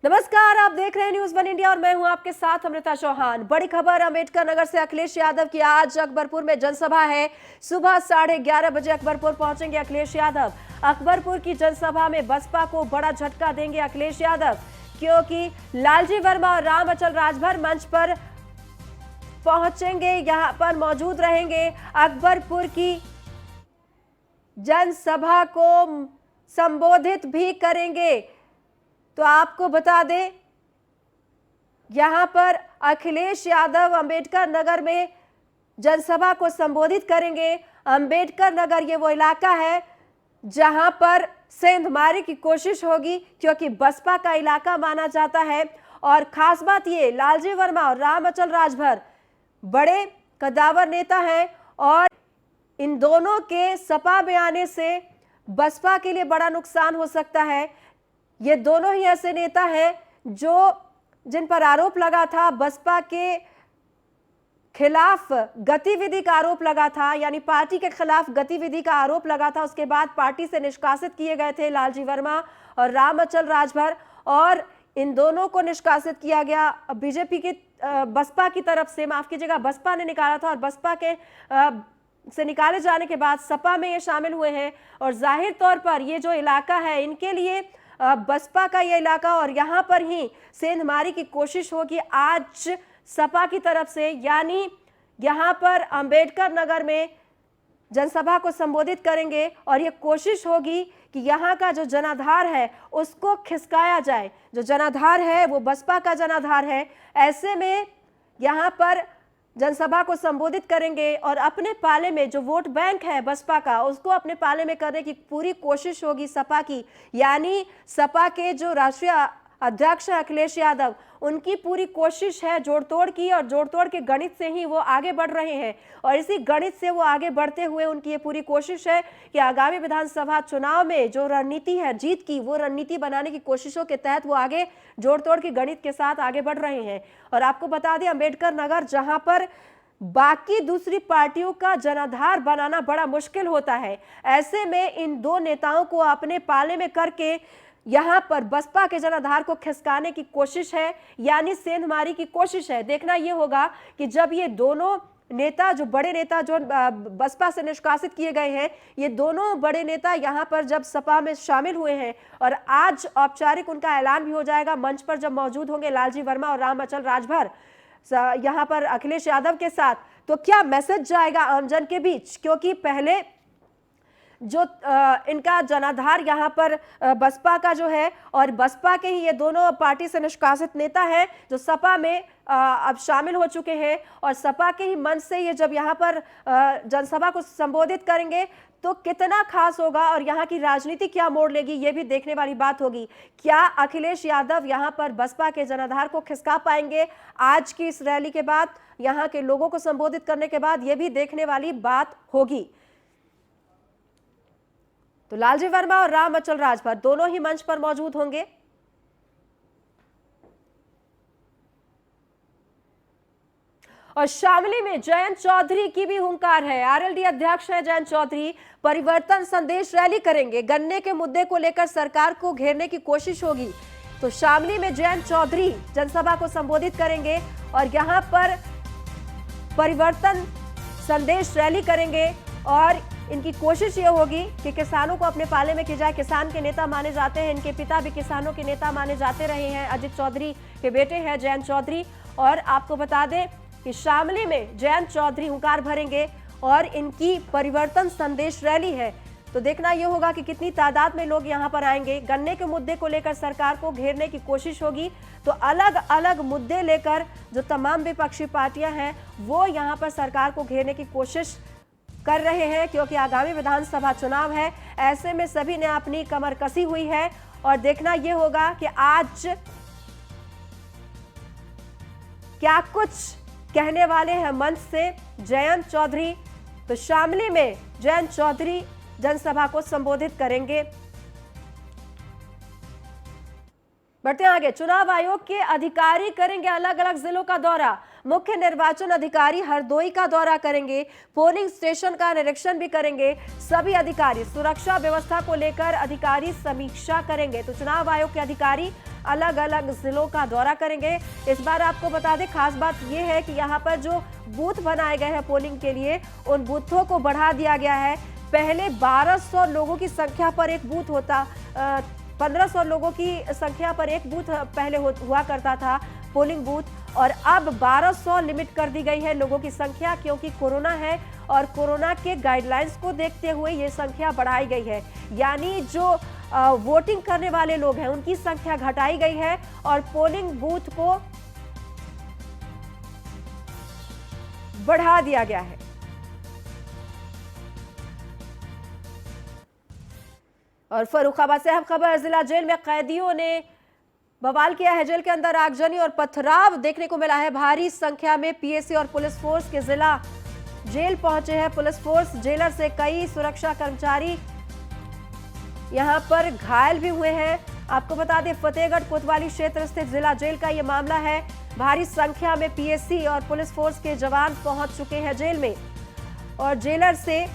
नमस्कार, आप देख रहे हैं न्यूज़ वन इंडिया और मैं हूं आपके साथ अमृता चौहान। बड़ी खबर अंबेडकर नगर से अखिलेश यादव की आज अकबरपुर में जनसभा है। सुबह 11:30 बजे अकबरपुर पहुंचेंगे अखिलेश यादव। अकबरपुर की जनसभा में बसपा को बड़ा झटका देंगे अखिलेश यादव, क्योंकि लालजी वर्मा और राम अचल राजभर मंच पर पहुंचेंगे, यहां पर मौजूद रहेंगे। अकबरपुर की जनसभा को संबोधित भी करेंगे। तो आपको बता दें, यहां पर अखिलेश यादव अंबेडकर नगर में जनसभा को संबोधित करेंगे। अंबेडकर नगर ये वो इलाका है जहां पर सेंधमारी की कोशिश होगी, क्योंकि बसपा का इलाका माना जाता है। और खास बात ये, लालजी वर्मा और राम अचल राजभर बड़े कद्दावर नेता हैं और इन दोनों के सपा में आने से बसपा के लिए बड़ा नुकसान हो सकता है। ये दोनों ही ऐसे नेता हैं जिन पर आरोप लगा था, बसपा के खिलाफ गतिविधि का आरोप लगा था, यानी पार्टी के खिलाफ गतिविधि का आरोप लगा था। उसके बाद पार्टी से निष्कासित किए गए थे लालजी वर्मा और राम अचल राजभर, और इन दोनों को निष्कासित किया गया बीजेपी की बसपा की तरफ से, माफ कीजिएगा, बसपा ने निकाला था और बसपा के से निकाले जाने के बाद सपा में ये शामिल हुए हैं। और जाहिर तौर पर ये जो इलाका है इनके लिए बसपा का ये इलाका, और यहाँ पर ही सेंधमारी की कोशिश होगी आज सपा की तरफ से। यानी यहाँ पर अंबेडकर नगर में जनसभा को संबोधित करेंगे और ये कोशिश होगी कि यहाँ का जो जनाधार है उसको खिसकाया जाए। जो जनाधार है वो बसपा का जनाधार है। ऐसे में यहाँ पर जनसभा को संबोधित करेंगे और अपने पाले में जो वोट बैंक है बसपा का, उसको अपने पाले में करने की पूरी कोशिश होगी सपा की। यानी सपा के जो राष्ट्रीय अध्यक्ष है अखिलेश यादव, उनकी पूरी कोशिश है जोड़-तोड़ की, और जोड़-तोड़ के गणित से ही वो आगे बढ़ रहे हैं। और इसी गणित से वो आगे बढ़ते हुए उनकी ये पूरी कोशिश है कि आगामी विधानसभा चुनाव में जो रणनीति है जीत की, वो रणनीति बनाने की कोशिशों के तहत वो आगे जोड़-तोड़ के गणित के साथ आगे बढ़ रहे हैं। और आपको बता दें, अंबेडकर नगर जहां पर बाकी दूसरी पार्टियों का जनाधार बनाना बड़ा मुश्किल होता है, ऐसे में इन दो नेताओं को अपने पाले में करके यहां पर बसपा के जनाधार को खिसकाने की कोशिश है, यानी सेंधमारी की कोशिश है। देखना यह होगा कि जब ये दोनों नेता, जो बड़े नेता जो बसपा से निष्कासित किए गए हैं, ये दोनों बड़े नेता यहां पर जब सपा में शामिल हुए हैं, और आज औपचारिक उनका ऐलान भी हो जाएगा, मंच पर जब मौजूद होंगे लालजी वर्मा और राम अचल राजभर यहां पर अखिलेश यादव के साथ, तो क्या मैसेज जाएगा आमजन के बीच। क्योंकि पहले जो इनका जनाधार यहाँ पर बसपा का जो है, और बसपा के ही ये दोनों पार्टी से निष्कासित नेता हैं जो सपा में अब शामिल हो चुके हैं, और सपा के ही मंच से ये जब यहाँ पर जनसभा को संबोधित करेंगे तो कितना खास होगा और यहाँ की राजनीति क्या मोड़ लेगी, ये भी देखने वाली बात होगी। क्या अखिलेश यादव यहाँ पर बसपा के जनाधार को खिसका पाएंगे आज की इस रैली के बाद, यहाँ के लोगों को संबोधित करने के बाद, ये भी देखने वाली बात होगी। तो लालजी वर्मा और राम अचल राजभर दोनों ही मंच पर मौजूद होंगे। और शामली में जयंत चौधरी की भी हुंकार है। आरएलडी अध्यक्ष है जयंत चौधरी, परिवर्तन संदेश रैली करेंगे। गन्ने के मुद्दे को लेकर सरकार को घेरने की कोशिश होगी। तो शामली में जयंत चौधरी जनसभा को संबोधित करेंगे और यहां पर परिवर्तन संदेश रैली करेंगे, और इनकी कोशिश ये होगी कि किसानों को अपने पाले में की जाए। किसान के नेता माने जाते हैं, इनके पिता भी किसानों के नेता माने जाते रहे हैं, अजित चौधरी के बेटे हैं जयंत चौधरी। और आपको बता दें कि शामली में जयंत चौधरी हुंकार भरेंगे और इनकी परिवर्तन संदेश रैली है। तो देखना यह होगा कि कितनी तादाद में लोग यहां पर आएंगे। गन्ने के मुद्दे को लेकर सरकार को घेरने की कोशिश होगी। तो अलग अलग मुद्दे लेकर जो तमाम विपक्षी पार्टियां हैं वो यहां पर सरकार को घेरने की कोशिश कर रहे हैं, क्योंकि आगामी विधानसभा चुनाव है। ऐसे में सभी ने अपनी कमर कसी हुई है, और देखना यह होगा कि आज क्या कुछ कहने वाले हैं मंच से जयंत चौधरी। तो शामली में जयंत चौधरी जनसभा को संबोधित करेंगे। बढ़ते आगे, चुनाव आयोग के अधिकारी करेंगे अलग अलग जिलों का दौरा। मुख्य निर्वाचन अधिकारी हरदोई का दौरा करेंगे, पोलिंग स्टेशन का निरीक्षण भी करेंगे। सभी अधिकारी सुरक्षा व्यवस्था को लेकर अधिकारी समीक्षा करेंगे। तो चुनाव आयोग के अधिकारी अलग अलग जिलों का दौरा करेंगे। इस बार आपको बता दें, खास बात यह है कि यहाँ पर जो बूथ बनाए गए हैं पोलिंग के लिए, उन बूथों को बढ़ा दिया गया है। पहले 1200 लोगों की संख्या पर एक बूथ होता, 1500 लोगों की संख्या पर एक बूथ पहले हुआ करता था पोलिंग बूथ, और अब 1200 लिमिट कर दी गई है लोगों की संख्या, क्योंकि कोरोना है और कोरोना के गाइडलाइंस को देखते हुए ये संख्या बढ़ाई गई है। यानी जो वोटिंग करने वाले लोग हैं उनकी संख्या घटाई गई है और पोलिंग बूथ को बढ़ा दिया गया है। और फर्रुखाबाद से अहम खबर, जिला जेल में कैदियों ने बवाल किया है। जेल के अंदर आगजनी और पथराव देखने को मिला है। भारी संख्या में पीएसी और पुलिस फोर्स के जिला जेल पहुंचे हैं पुलिस फोर्स। जेलर से कई सुरक्षा कर्मचारी यहां पर घायल भी हुए हैं। आपको बता दें, फतेहगढ़ कोतवाली क्षेत्र स्थित जिला जेल का यह मामला है। भारी संख्या में पीएसी और पुलिस फोर्स के जवान पहुंच चुके हैं जेल में, और जेलर से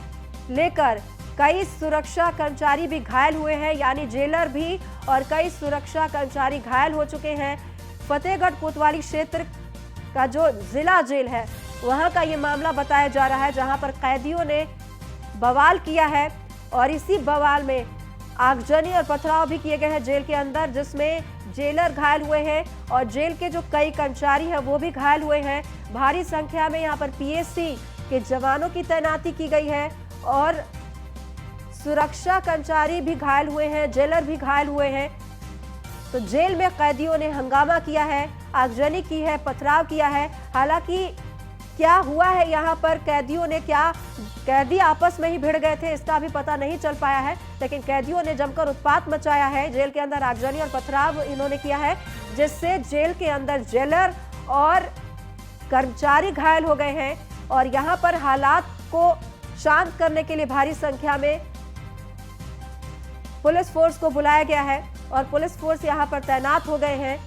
लेकर कई सुरक्षा कर्मचारी भी घायल हुए हैं। यानी जेलर भी और कई सुरक्षा कर्मचारी घायल हो चुके हैं। फतेहगढ़ कोतवाली क्षेत्र का जो जिला जेल है वहां का ये मामला बताया जा रहा है, जहां पर कैदियों ने बवाल किया है और इसी बवाल में आगजनी और पथराव भी किए गए हैं जेल के अंदर, जिसमें जेलर घायल हुए हैं और जेल के जो कई कर्मचारी हैं वो भी घायल हुए हैं। भारी संख्या में यहाँ पर पीएसी के जवानों की तैनाती की गई है और सुरक्षा कर्मचारी भी घायल हुए हैं, जेलर भी घायल हुए हैं। तो जेल में कैदियों ने हंगामा किया है, आगजनी की है, पथराव किया है। हालांकि क्या हुआ है यहाँ पर, कैदियों ने क्या, कैदी आपस में ही भिड़ गए थे इसका भी पता नहीं चल पाया है, लेकिन कैदियों ने जमकर उत्पात मचाया है। जेल के अंदर आगजनी और पथराव इन्होंने किया है, जिससे जेल के अंदर जेलर और कर्मचारी घायल हो गए हैं। और यहाँ पर हालात को शांत करने के लिए भारी संख्या में पुलिस फोर्स को बुलाया गया है और पुलिस फोर्स यहां पर तैनात हो गए हैं।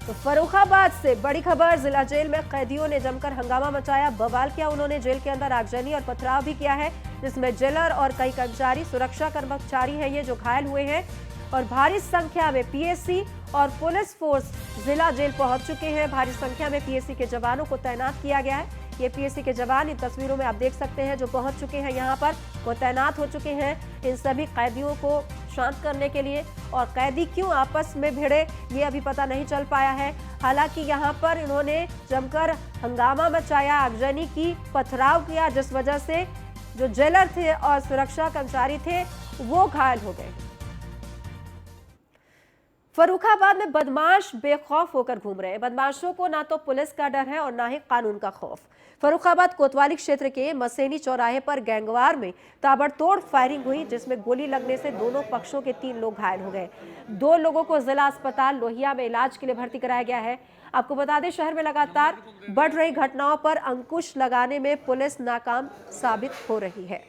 तो फर्रुखाबाद से बड़ी खबर, जिला जेल में कैदियों ने जमकर हंगामा मचाया, बवाल किया उन्होंने। जेल के अंदर आगजनी और पथराव भी किया है, जिसमें जेलर और कई कर्मचारी, सुरक्षा कर्मचारी हैं ये जो घायल हुए हैं। और भारी संख्या में पीएसी और पुलिस फोर्स जिला जेल पहुंच चुके हैं। भारी संख्या में पीएसी के जवानों को तैनात किया गया है। ये पीएसी के जवान इन तस्वीरों में आप देख सकते हैं जो पहुंच चुके हैं यहाँ पर, वो तैनात हो चुके हैं इन सभी कैदियों को शांत करने के लिए। और कैदी क्यों आपस में भिड़े ये अभी पता नहीं चल पाया है। हालांकि यहाँ पर इन्होंने जमकर हंगामा मचाया, आगजनी की, पथराव किया, जिस वजह से जो जेलर थे और सुरक्षा कर्मचारी थे वो घायल हो गए। फर्रुखाबाद में बदमाश बेखौफ होकर घूम रहे हैं। बदमाशों को ना तो पुलिस का डर है और ना ही कानून का खौफ। फर्रुखाबाद कोतवाली क्षेत्र के मसेनी चौराहे पर गैंगवार में ताबड़तोड़ फायरिंग हुई, जिसमें गोली लगने से दोनों पक्षों के 3 लोग घायल हो गए। 2 लोगों को जिला अस्पताल लोहिया में इलाज के लिए भर्ती कराया गया है। आपको बता दें, शहर में लगातार बढ़ रही घटनाओं पर अंकुश लगाने में पुलिस नाकाम साबित हो रही है।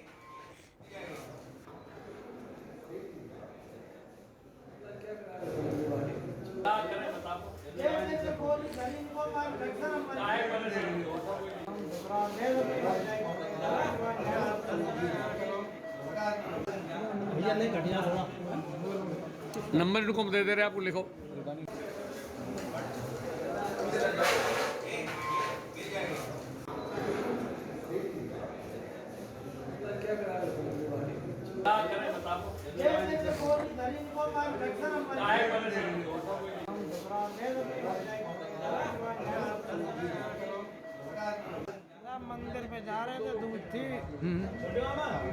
भैया नहीं घटिया थोड़ा नंबर इनको दे दे रहे, आपको लिखो। मंदिर पे जा रहे थे, दूध थी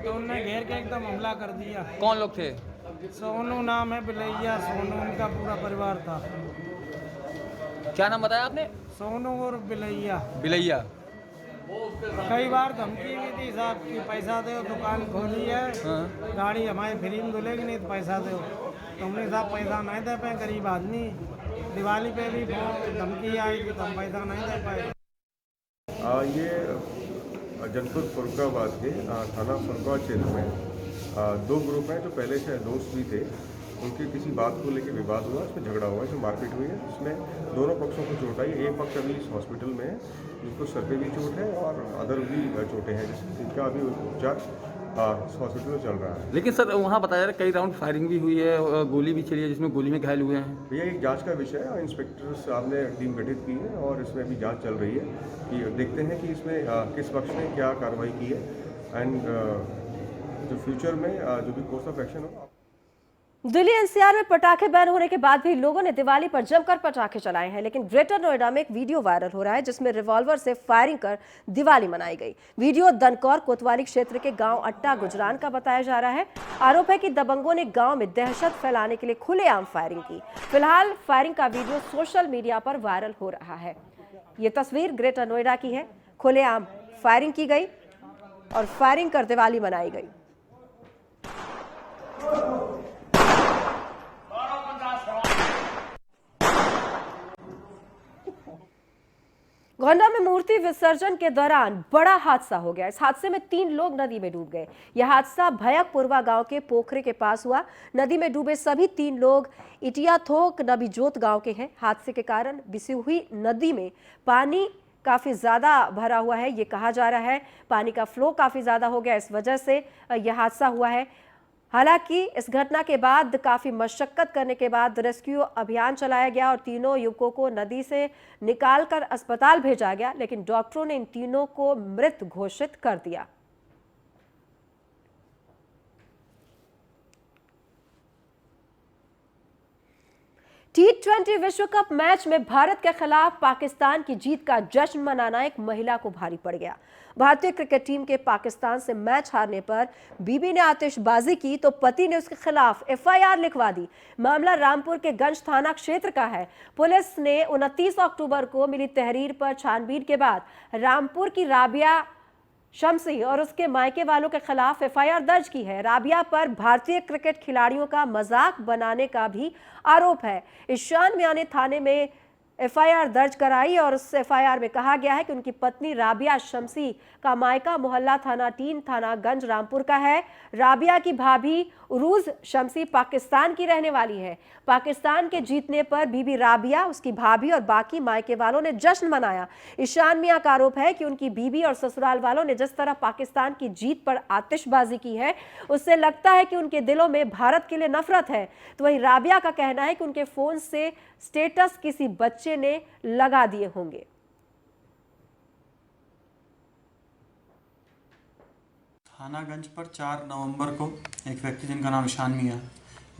तो उनने घेर के एकदम हमला कर दिया। कौन लोग थे? सोनू नाम है, बिलैया सोनू उनका पूरा परिवार था। क्या नाम बताया आपने? सोनू और बिलैया। बिलैया। कई बार धमकी भी थी साहब कि पैसा दो, दुकान खोली है, गाड़ी हमारी फ्री में धुलेगी नहीं तो पैसा दो। तो हमने साहब पैसा नहीं दे पाए, गरीब आदमी। दिवाली पे भी धमकी आई कि हम पैसा नहीं दे पाए। ये जनपद फर्रुखाबाद के थाना फर्रुखाबाद क्षेत्र में 2 ग्रुप हैं जो पहले से दोस्त भी थे उनके किसी बात को लेकर विवाद हुआ, इसमें झगड़ा हुआ, इसमें मारपीट हुई है, इसमें दोनों पक्षों को चोट आई। एक पक्ष अभी इस हॉस्पिटल में है जिनको सर पे भी चोट है और अदर भी चोटें हैं, जिनका अभी उपचार हॉस्पिटल में चल रहा है। लेकिन सर वहाँ बताया जा रहा है कई राउंड फायरिंग भी हुई है, गोली भी चली है, जिसमें गोली में घायल हुए हैं। भैया एक जांच का विषय है, इंस्पेक्टर साहब ने टीम गठित की है और इसमें अभी जांच चल रही है कि देखते हैं कि इसमें किस पक्ष ने क्या कार्रवाई की है एंड जो फ्यूचर में जो भी कोर्स ऑफ एक्शन होगा। दिल्ली एनसीआर में पटाखे बैन होने के बाद भी लोगों ने दिवाली पर जमकर पटाखे चलाए हैं, लेकिन ग्रेटर नोएडा में एक वीडियो वायरल हो रहा है जिसमें रिवॉल्वर से फायरिंग कर दिवाली मनाई गई। वीडियो दनकौर कोतवाली क्षेत्र के गांव अट्टा गुजरान का बताया जा रहा है। आरोप है कि दबंगों ने गांव में दहशत फैलाने के लिए खुलेआम फायरिंग की। फिलहाल फायरिंग का वीडियो सोशल मीडिया पर वायरल हो रहा है। ये तस्वीर ग्रेटर नोएडा की है। खुलेआम फायरिंग की गई और फायरिंग कर दिवाली मनाई गई। गोंडा में मूर्ति विसर्जन के दौरान बड़ा हादसा हो गया। इस हादसे में 3 लोग नदी में डूब गए। यह हादसा भयकपुरवा गांव के पोखरे के पास हुआ। नदी में डूबे सभी 3 लोग इटियाथोक नबीजोत गांव के हैं। हादसे के कारण बिसी हुई नदी में पानी काफी ज्यादा भरा हुआ है। ये कहा जा रहा है पानी का फ्लो काफी ज्यादा हो गया, इस वजह से यह हादसा हुआ है। हालांकि इस घटना के बाद काफी मशक्कत करने के बाद रेस्क्यू अभियान चलाया गया और तीनों युवकों को नदी से निकालकर अस्पताल भेजा गया, लेकिन डॉक्टरों ने इन तीनों को मृत घोषित कर दिया। T20 विश्व कप मैच में भारत के खिलाफ पाकिस्तान की जीत का जश्न मनाना एक महिला को भारी पड़ गया। भारतीय क्रिकेट टीम के पाकिस्तान से मैच हारने पर बीबी ने आतिशबाजी की तो पति ने उसके खिलाफ FIR लिखवा दी। मामला रामपुर के गंज थाना क्षेत्र का है। पुलिस ने 29 अक्टूबर को मिली तहरीर पर छानबीन के बाद रामपुर की राबिया शम्सी और उसके मायके वालों के खिलाफ FIR दर्ज की है। राबिया पर भारतीय क्रिकेट खिलाड़ियों का मजाक बनाने का भी आरोप है। ईशान मियां ने थाने में FIR दर्ज कराई और उस FIR में कहा गया है कि उनकी पत्नी राबिया शम्सी का मायका मोहल्ला थाना 3 थाना गंज रामपुर का है। राबिया की भाभी उरूज शम्सी पाकिस्तान की रहने वाली है। पाकिस्तान के जीतने पर बीबी राबिया, उसकी भाभी और बाकी मायके वालों ने जश्न मनाया। ईशान मियां का आरोप है कि उनकी बीबी और ससुराल वालों ने जिस तरह पाकिस्तान की जीत पर आतिशबाजी की है, उससे लगता है कि उनके दिलों में भारत के लिए नफरत है। तो वहीं राबिया का कहना है कि उनके फोन से स्टेटस किसी बच्चे ने लगा दिए होंगे। थानागंज पर 4 नवंबर को एक व्यक्ति जिनका नाम ईशान मियां है,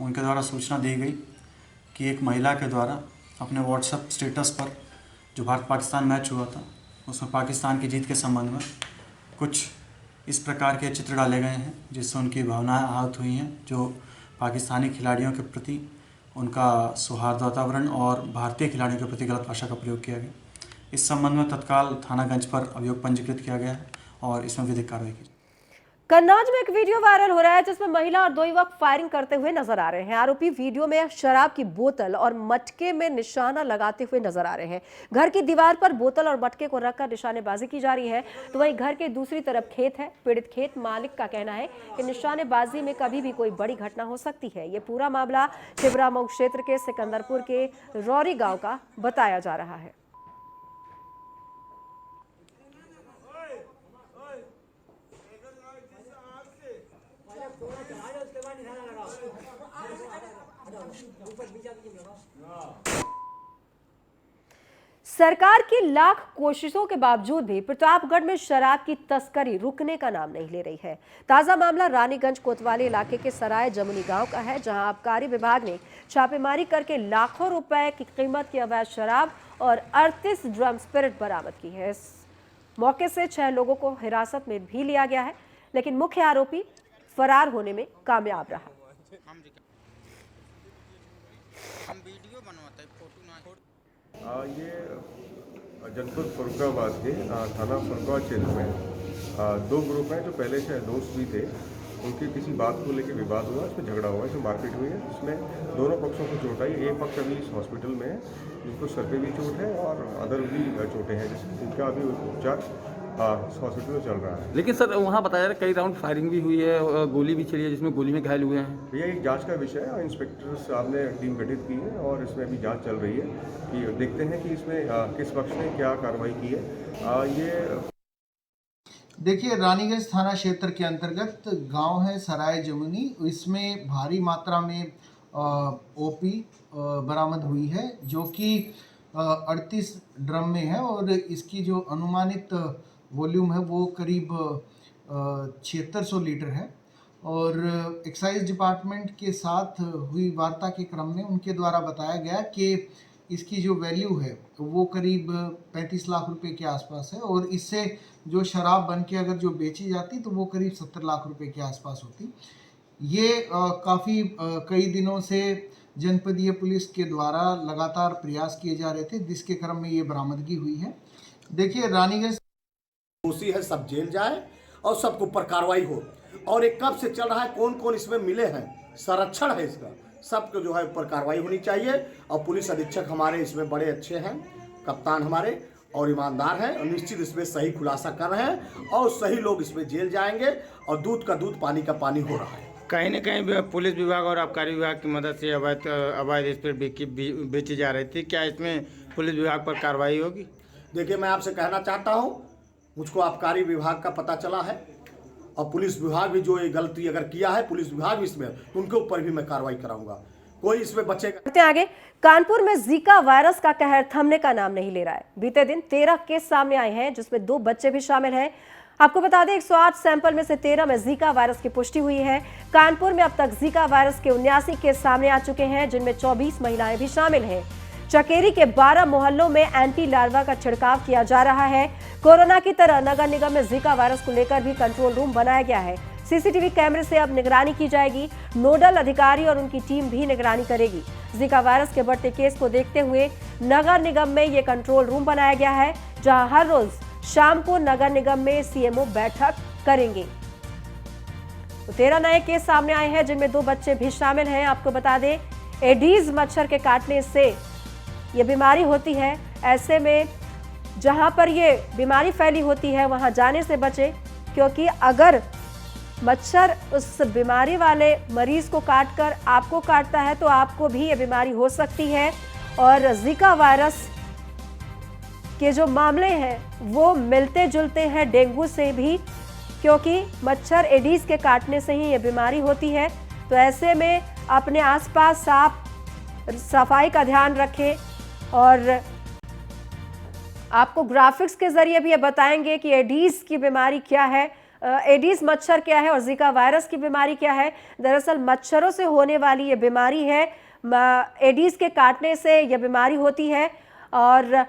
उनके द्वारा सूचना दी गई कि एक महिला के द्वारा अपने व्हाट्सएप स्टेटस पर जो भारत पाकिस्तान मैच हुआ था उसमें पाकिस्तान की जीत के संबंध में कुछ इस प्रकार के चित्र डाले गए हैं जिससे उनकी भावनाएं आहत हुई हैं, जो पाकिस्तानी खिलाड़ियों के प्रति उनका सौहार्द वातावरण और भारतीय खिलाड़ियों के प्रति गलत भाषा का प्रयोग किया गया। इस संबंध में तत्काल थानागंज पर अभियोग पंजीकृत किया गया है और इसमें विधिक कार्रवाई की। कन्नौज में एक वीडियो वायरल हो रहा है जिसमें महिला और 2 युवक फायरिंग करते हुए नजर आ रहे हैं। आरोपी वीडियो में शराब की बोतल और मटके में निशाना लगाते हुए नजर आ रहे हैं। घर की दीवार पर बोतल और मटके को रखकर निशानेबाजी की जा रही है, तो वहीं घर के दूसरी तरफ खेत है। पीड़ित खेत मालिक का कहना है कि निशानेबाजी में कभी भी कोई बड़ी घटना हो सकती है। ये पूरा मामला छिबरामऊ क्षेत्र के सिकंदरपुर के रौरी गाँव का बताया जा रहा है। सरकार की लाख कोशिशों के बावजूद भी प्रतापगढ़ में शराब की तस्करी रुकने का नाम नहीं ले रही है। ताजा मामला रानीगंज कोतवाली इलाके के सराय जमुनी गांव का है, जहां आबकारी विभाग ने छापेमारी करके लाखों रुपए की कीमत की अवैध शराब और 38 ड्रम स्पिरिट बरामद की है। इस मौके से 6 लोगों को हिरासत में भी लिया गया है, लेकिन मुख्य आरोपी फरार होने में कामयाब रहा। ये जनपद फरुखाबाद के थाना फरुखाबाद क्षेत्र में 2 ग्रुप हैं जो पहले से दोस्त भी थे। उनके किसी बात को लेकर विवाद हुआ, इसमें झगड़ा हुआ, इसमें मारपीट हुई है, जिसमें दोनों पक्षों को चोट आई। एक पक्ष अभी इस हॉस्पिटल में है जिनको सर पे भी चोट है और अदर भी चोटें हैं, जिनका अभी उपचार हॉस्पिटल में चल रहा है। लेकिन सर वहाँ बताया जा रहा है कई राउंड फायरिंग भी हुई है, गोली भी चली है जिसमें गोली में घायल हुए हैं। ये एक जांच का विषय है। इंस्पेक्टर साहब ने टीम गठित की है और इसमें अभी जांच चल रही है कि देखते हैं कि इसमें किस पक्ष ने क्या कार्रवाई की है। ये देखिए, रानीगंज थाना क्षेत्र के अंतर्गत गांव है सराय जमुनी, इसमें भारी मात्रा में ओपी बरामद हुई है जो कि 38 ड्रम में है और इसकी जो अनुमानित वॉल्यूम है वो करीब 7600 लीटर है। और एक्साइज डिपार्टमेंट के साथ हुई वार्ता के क्रम में उनके द्वारा बताया गया कि इसकी जो वैल्यू है वो करीब 35 लाख रुपए के आसपास है और इससे जो शराब बन के अगर जो बेची जाती तो वो करीब 70 लाख रुपए के आसपास होती। ये काफ़ी कई दिनों से जनपदीय पुलिस के द्वारा लगातार प्रयास किए जा रहे थे, जिसके क्रम में ये बरामदगी हुई है। देखिए, रानीगंज दोषी है सब जेल जाए और सबके ऊपर कार्रवाई हो। और ये कब से चल रहा है, कौन कौन इसमें मिले हैं, संरक्षण है इसका, सबको जो है ऊपर कार्रवाई होनी चाहिए। और पुलिस अधीक्षक हमारे इसमें बड़े अच्छे हैं, कप्तान हमारे और ईमानदार हैं और निश्चित इसमें सही खुलासा कर रहे हैं और सही लोग इसमें जेल जाएंगे और दूध का दूध पानी का पानी हो रहा है। कहीं न कहीं पुलिस विभाग और आबकारी विभाग की मदद से अवैध स्प्रिट बेची जा रही थी, क्या इसमें पुलिस विभाग पर कार्रवाई होगी? देखिए, मैं आपसे कहना चाहता हूँ, मुझको आबकारी विभाग का पता चला है और पुलिस विभाग भी जो ये गलती अगर किया है पुलिस विभाग भी इसमें, तो उनके ऊपर भी मैं कार्रवाई कराऊंगा, कोई इसमें बचेगा। आगे कानपुर में जीका वायरस का कहर थमने का नाम नहीं ले रहा है। बीते दिन 13 केस सामने आए हैं जिसमें 2 बच्चे भी शामिल हैं। आपको बता दें 108 सैंपल में से 13 में जीका वायरस की पुष्टि हुई है। कानपुर में अब तक जीका वायरस के 79 केस सामने आ चुके हैं जिनमें 24 महिलाएं भी शामिल हैं। चकेरी के 12 मोहल्लों में एंटी लार्वा का छिड़काव किया जा रहा है। कोरोना की तरह नगर निगम में जीका वायरस को लेकर भी कंट्रोल रूम बनाया गया है। सीसीटीवी कैमरे से अब निगरानी की जाएगी। नोडल अधिकारी और उनकी टीम भी निगरानी करेगी। जीका वायरस के बढ़ते केस को देखते हुए नगर निगम में ये कंट्रोल रूम बनाया गया है जहां हर रोज शाम को नगर निगम में सीएमओ बैठक करेंगे। तो 13 नए केस सामने आए हैं जिनमें 2 बच्चे भी शामिल हैं। आपको बता दें एडीज मच्छर के काटने से ये बीमारी होती है। ऐसे में जहां पर ये बीमारी फैली होती है वहां जाने से बचे, क्योंकि अगर मच्छर उस बीमारी वाले मरीज को काटकर आपको काटता है तो आपको भी ये बीमारी हो सकती है। और जीका वायरस के जो मामले हैं वो मिलते जुलते हैं डेंगू से भी, क्योंकि मच्छर एडीज के काटने से ही ये बीमारी होती है। तो ऐसे में अपने आसपास सफाई का ध्यान रखें। और आपको ग्राफिक्स के जरिए भी ये बताएंगे कि एडीज की बीमारी क्या है, एडीज मच्छर क्या है और जीका वायरस की बीमारी क्या है। दरअसल मच्छरों से होने वाली ये बीमारी है, एडीज के काटने से यह बीमारी होती है। और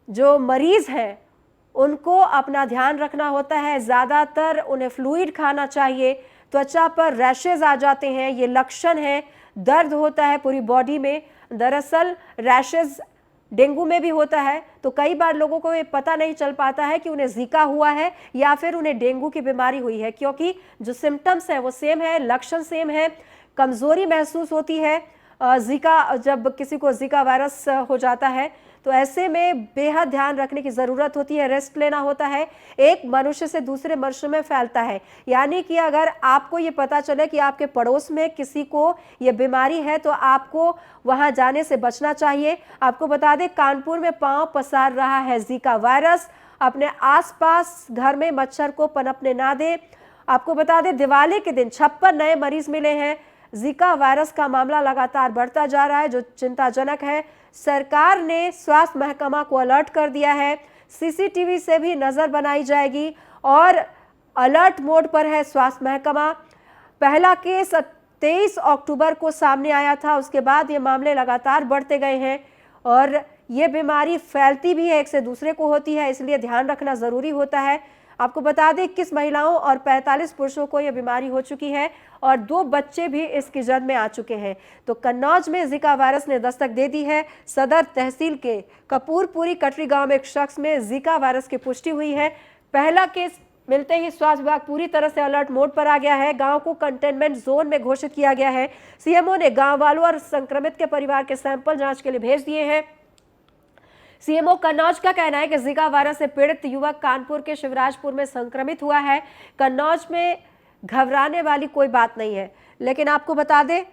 जो मरीज हैं उनको अपना ध्यान रखना होता है, ज़्यादातर उन्हें फ्लूइड खाना चाहिए। त्वचा पर रैशेज आ जाते हैं, ये लक्षण है, दर्द होता है पूरी बॉडी में। दरअसल रैशेज डेंगू में भी होता है, तो कई बार लोगों को ये पता नहीं चल पाता है कि उन्हें जीका हुआ है या फिर उन्हें डेंगू की बीमारी हुई है, क्योंकि जो सिम्टम्स हैं वो सेम है, लक्षण सेम है। कमजोरी महसूस होती है जीका, जब किसी को जीका वायरस हो जाता है तो ऐसे में बेहद ध्यान रखने की ज़रूरत होती है, रेस्ट लेना होता है। एक मनुष्य से दूसरे मनुष्य में फैलता है, यानी कि अगर आपको ये पता चले कि आपके पड़ोस में किसी को ये बीमारी है तो आपको वहां जाने से बचना चाहिए। आपको बता दें कानपुर में पांव पसार रहा है जीका वायरस। अपने आसपास घर में मच्छर को पनपने ना दें। आपको बता दें दिवाली के दिन 56 नए मरीज मिले हैं। जीका वायरस का मामला लगातार बढ़ता जा रहा है जो चिंताजनक है। सरकार ने स्वास्थ्य महकमा को अलर्ट कर दिया है। सीसीटीवी से भी नजर बनाई जाएगी और अलर्ट मोड पर है स्वास्थ्य महकमा। पहला केस 23 अक्टूबर को सामने आया था, उसके बाद ये मामले लगातार बढ़ते गए हैं और ये बीमारी फैलती भी है, एक से दूसरे को होती है, इसलिए ध्यान रखना जरूरी होता है। आपको बता दें 21 महिलाओं और 45 पुरुषों को यह बीमारी हो चुकी है और 2 बच्चे भी इसकी जद में आ चुके हैं। तो कन्नौज में जीका वायरस ने दस्तक दे दी है। सदर तहसील के कपूरपुरी कटरी गांव में एक शख्स में जीका वायरस की पुष्टि हुई है। पहला केस मिलते ही स्वास्थ्य विभाग पूरी तरह से अलर्ट मोड पर आ गया है। गांव को कंटेनमेंट जोन में घोषित किया गया है। सीएमओ ने गांव वालों और संक्रमित के परिवार के सैंपल जांच के लिए भेज दिए हैं। सीएमओ कन्नौज का कहना है कि जीका वायरस से पीड़ित युवक कानपुर के शिवराजपुर में संक्रमित हुआ है। कन्नौज में घबराने वाली कोई बात नहीं है, लेकिन आपको बता दें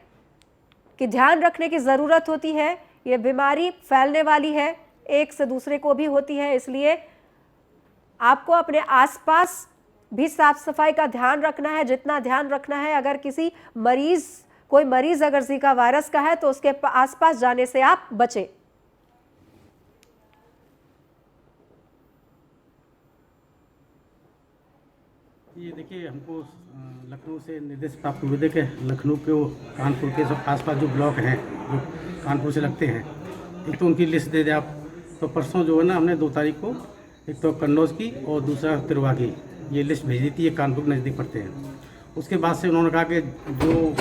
कि ध्यान रखने की जरूरत होती है। ये बीमारी फैलने वाली है, एक से दूसरे को भी होती है, इसलिए आपको अपने आसपास भी साफ सफाई का ध्यान रखना है, जितना ध्यान रखना है। अगर कोई मरीज अगर जीका वायरस का है तो उसके आसपास जाने से आप बचें। ये देखिए, हमको लखनऊ से निर्देश प्राप्त हुए थे कि लखनऊ के कानपुर के सब आसपास जो ब्लॉक हैं जो कानपुर से लगते हैं, एक तो उनकी लिस्ट दे दें आप। तो परसों जो है ना, हमने 2 तारीख को एक तो कन्नौज की और दूसरा तिरवा की ये लिस्ट भेज दी थी। ये कानपुर के नज़दीक पड़ते हैं। उसके बाद से उन्होंने कहा कि जो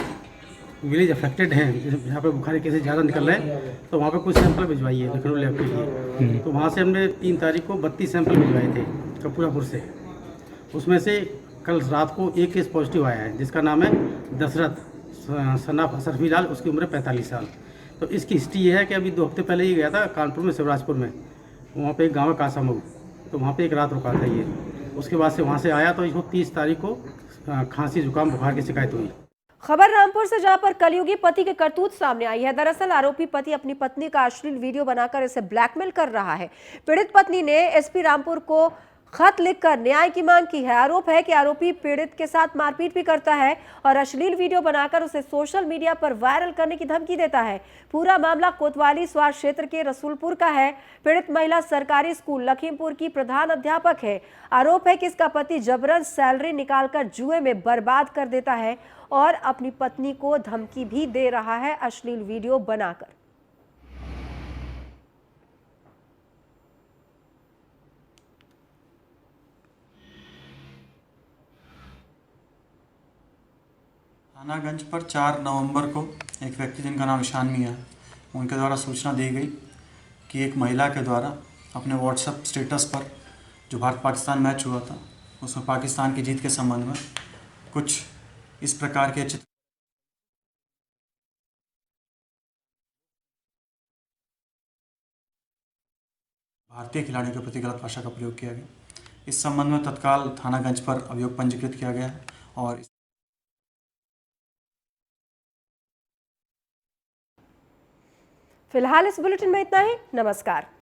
विलेज अफेक्टेड हैं, जहाँ पे बुखार केसेस ज़्यादा निकल रहे हैं, तो वहाँ पे कुछ सैंपल भिजवाइए लखनऊ लैब के लिए। तो वहाँ से हमने 3 तारीख को 32 सैंपल भिजवाए थे कपूरापुर से। उसमें से कल रात को एक केस पॉजिटिव आया है, जिसका नाम है दशरथ सनाफ सरफीलाल, उसकी उम्र 45 साल। तो इसकी हिस्ट्री ये है कि अभी 2 हफ्ते पहले ही गया था कानपुर में शिवराजपुर में, वहाँ पे एक गाँव है कासामऊ, तो वहाँ पे एक रात रुका था ये। उसके बाद से वहाँ से आया तो इसको 30 तारीख को खांसी जुकाम बुखार की शिकायत हुई। खबर रामपुर से, जहां पर कलयुगी पति के करतूत सामने आई है। दरअसल आरोपी पति अपनी पत्नी का अश्लील वीडियो बनाकर इसे ब्लैकमेल कर रहा है। पीड़ित पत्नी ने एसपी रामपुर को खत लिखकर न्याय की मांग की है। आरोप है कि आरोपी पीड़ित के साथ मारपीट भी करता है और अश्लील वीडियो बनाकर उसे सोशल मीडिया पर वायरल करने की धमकी देता है। पूरा मामला कोतवाली स्वार क्षेत्र के रसूलपुर का है। पीड़ित महिला सरकारी स्कूल लखीमपुर की प्रधान अध्यापक है। आरोप है कि इसका पति जबरन सैलरी निकालकर जुए में बर्बाद कर देता है और अपनी पत्नी को धमकी भी दे रहा है अश्लील वीडियो बनाकर। थानागंज पर 4 नवंबर को एक व्यक्ति जिनका नाम ईशान मियां है, उनके द्वारा सूचना दी गई कि एक महिला के द्वारा अपने व्हाट्सएप स्टेटस पर जो भारत पाकिस्तान मैच हुआ था उसमें पाकिस्तान की जीत के संबंध में कुछ इस प्रकार के चित्र भारतीय खिलाड़ियों के प्रति गलत भाषा का प्रयोग किया गया। इस संबंध में तत्काल थानागंज पर अभियोग पंजीकृत किया गया है और फिलहाल इस बुलेटिन में इतना ही। नमस्कार।